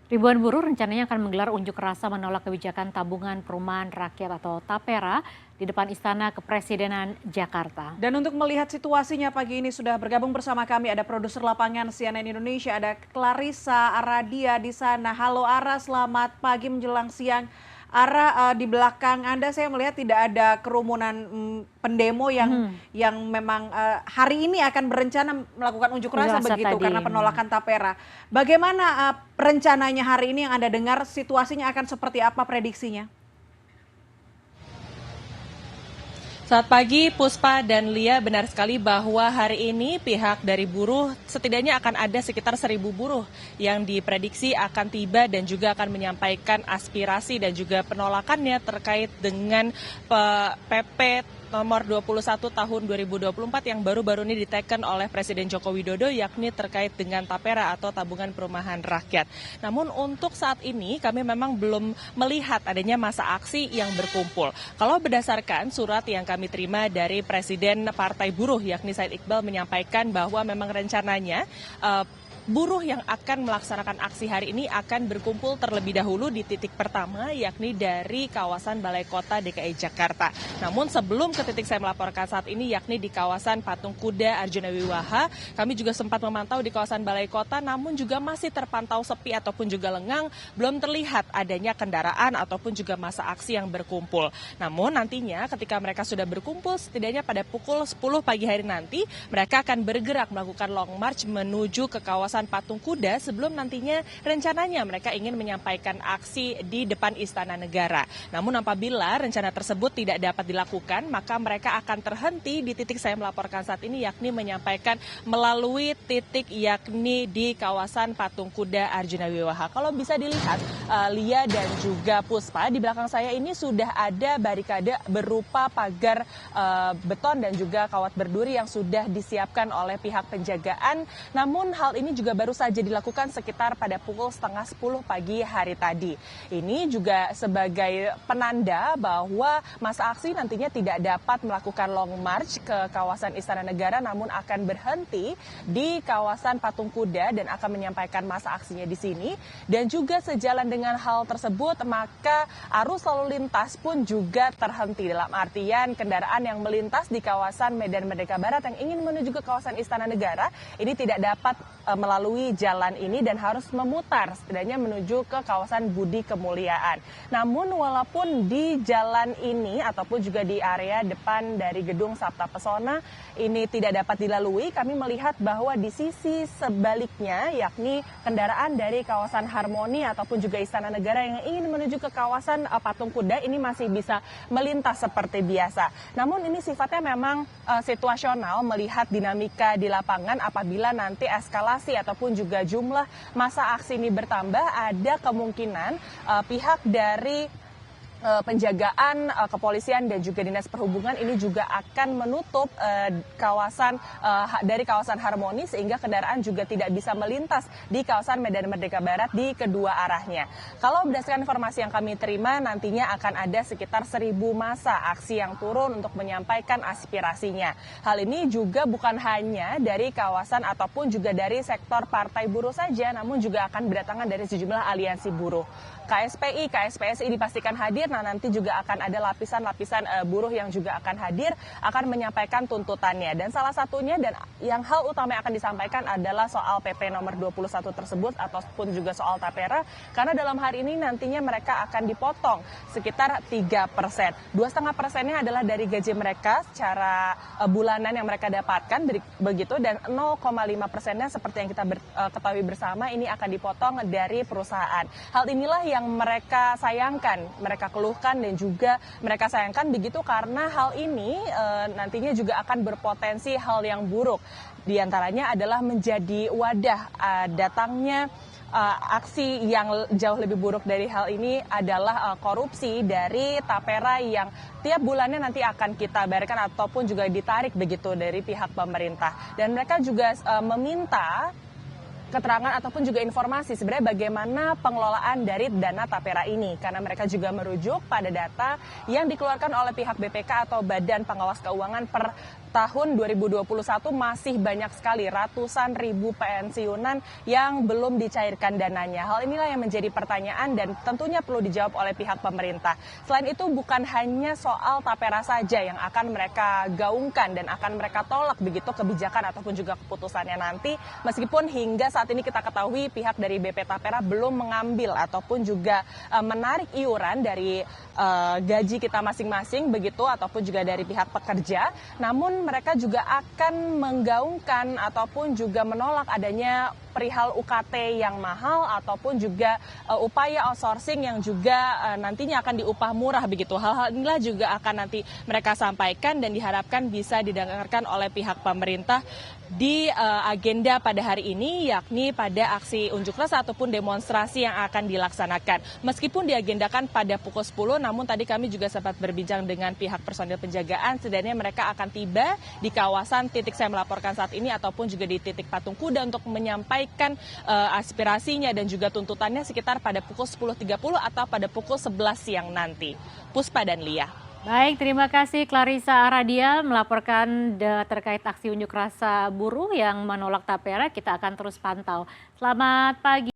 Ribuan buruh rencananya akan menggelar unjuk rasa menolak kebijakan tabungan perumahan rakyat atau TAPERA di depan Istana Kepresidenan Jakarta. Dan untuk melihat situasinya pagi ini sudah bergabung bersama kami ada produser lapangan CNN Indonesia, ada Clarissa Aradia di sana. Halo Ara, selamat pagi menjelang siang. Ara, di belakang Anda saya melihat tidak ada kerumunan pendemo yang memang hari ini akan berencana melakukan unjuk Unjuk rasa rasa begitu tadi. karena penolakan tapera. Bagaimana rencananya hari ini yang Anda dengar situasinya akan seperti apa prediksinya? Selamat pagi Puspa dan Lia, benar sekali bahwa hari ini pihak dari buruh setidaknya akan ada sekitar 1.000 buruh yang diprediksi akan tiba dan juga akan menyampaikan aspirasi dan juga penolakannya terkait dengan PP nomor 21 tahun 2024 yang baru-baru ini diteken oleh Presiden Joko Widodo, yakni terkait dengan TAPERA atau Tabungan Perumahan Rakyat. Namun untuk saat ini kami memang belum melihat adanya masa aksi yang berkumpul. Kalau berdasarkan surat yang kami terima dari Presiden Partai Buruh yakni Said Iqbal menyampaikan bahwa memang rencananya buruh yang akan melaksanakan aksi hari ini akan berkumpul terlebih dahulu di titik pertama, yakni dari kawasan Balai Kota DKI Jakarta. Namun sebelum ke titik saya melaporkan saat ini, yakni di kawasan Patung Kuda Arjuna Wiwaha, kami juga sempat memantau di kawasan Balai Kota, namun juga masih terpantau sepi ataupun juga lengang, belum terlihat adanya kendaraan ataupun juga masa aksi yang berkumpul. Namun nantinya ketika mereka sudah berkumpul, setidaknya pada pukul 10 pagi hari nanti, mereka akan bergerak melakukan long march menuju ke kawasan Patung Kuda sebelum nantinya rencananya mereka ingin menyampaikan aksi di depan Istana Negara. Namun apabila rencana tersebut tidak dapat dilakukan, maka mereka akan terhenti di titik saya melaporkan saat ini, yakni menyampaikan melalui titik yakni di kawasan Patung Kuda Arjuna Wiwaha. Kalau bisa dilihat, Lia dan juga Puspa, di belakang saya ini sudah ada barikade berupa pagar beton dan juga kawat berduri yang sudah disiapkan oleh pihak penjagaan. Namun hal ini juga baru saja dilakukan sekitar pada pukul setengah 10 pagi hari tadi. Ini juga sebagai penanda bahwa masa aksi nantinya tidak dapat melakukan long march ke kawasan Istana Negara, namun akan berhenti di kawasan Patung Kuda dan akan menyampaikan masa aksinya di sini. Dan juga sejalan dengan hal tersebut, maka arus lalu lintas pun juga terhenti. Dalam artian kendaraan yang melintas di kawasan Medan Merdeka Barat yang ingin menuju ke kawasan Istana Negara ini tidak dapat melalui jalan ini dan harus memutar setidaknya menuju ke kawasan Budi Kemuliaan. Namun walaupun di jalan ini ataupun juga di area depan dari gedung Sabta Pesona ini tidak dapat dilalui, kami melihat bahwa di sisi sebaliknya yakni kendaraan dari kawasan Harmoni ataupun juga Istana Negara yang ingin menuju ke kawasan Patung Kuda ini masih bisa melintas seperti biasa. Namun ini sifatnya memang situasional melihat dinamika di lapangan. Apabila nanti eskalasi ataupun juga jumlah masa aksi ini bertambah, ada kemungkinan pihak dari penjagaan kepolisian dan juga dinas perhubungan ini juga akan menutup kawasan dari kawasan Harmoni sehingga kendaraan juga tidak bisa melintas di kawasan Medan Merdeka Barat di kedua arahnya. Kalau berdasarkan informasi yang kami terima, nantinya akan ada sekitar 1.000 massa aksi yang turun untuk menyampaikan aspirasinya. Hal ini juga bukan hanya dari kawasan ataupun juga dari sektor partai buruh saja, namun juga akan berdatangan dari sejumlah aliansi buruh. KSPI, KSPSI dipastikan hadir, nah nanti juga akan ada lapisan-lapisan buruh yang juga akan hadir, akan menyampaikan tuntutannya. Dan salah satunya dan yang hal utama yang akan disampaikan adalah soal PP nomor 21 tersebut ataupun juga soal TAPERA, karena dalam hari ini nantinya mereka akan dipotong sekitar 3%. 2,5%-nya adalah dari gaji mereka secara bulanan yang mereka dapatkan, begitu, dan 0,5%-nya seperti yang kita ketahui bersama ini akan dipotong dari perusahaan. Hal inilah yang mereka sayangkan, mereka keluhkan dan juga mereka sayangkan begitu karena hal ini nantinya juga akan berpotensi hal yang buruk. Di antaranya adalah menjadi wadah datangnya aksi yang jauh lebih buruk dari hal ini adalah korupsi dari TAPERA yang tiap bulannya nanti akan kita bayarkan ataupun juga ditarik begitu dari pihak pemerintah. Dan mereka juga meminta keterangan ataupun juga informasi sebenarnya bagaimana pengelolaan dari dana tapera ini, karena mereka juga merujuk pada data yang dikeluarkan oleh pihak BPK atau Badan Pengawas Keuangan per tahun 2021 masih banyak sekali ratusan ribu pensiunan yang belum dicairkan dananya. Hal inilah yang menjadi pertanyaan dan tentunya perlu dijawab oleh pihak pemerintah. Selain itu bukan hanya soal tapera saja yang akan mereka gaungkan dan akan mereka tolak begitu kebijakan ataupun juga keputusannya nanti, meskipun hingga saat ini kita ketahui pihak dari BP Tapera belum mengambil ataupun juga menarik iuran dari gaji kita masing-masing begitu ataupun juga dari pihak pekerja, namun mereka juga akan menggaungkan ataupun juga menolak adanya perihal UKT yang mahal ataupun juga upaya outsourcing yang juga nantinya akan diupah murah begitu. Hal-hal inilah juga akan nanti mereka sampaikan dan diharapkan bisa didengarkan oleh pihak pemerintah di agenda pada hari ini, yakni pada aksi unjuk rasa ataupun demonstrasi yang akan dilaksanakan. Meskipun diagendakan pada pukul 10, namun tadi kami juga sempat berbincang dengan pihak personil penjagaan, setidaknya mereka akan tiba di kawasan titik saya melaporkan saat ini ataupun juga di titik Patung Kuda untuk menyampaikan aspirasinya dan juga tuntutannya sekitar pada pukul 10.30 atau pada pukul 11 siang nanti. Puspa dan Lia. Baik, terima kasih Clarissa Aradia melaporkan terkait aksi unjuk rasa buruh yang menolak tapera. Kita akan terus pantau. Selamat pagi.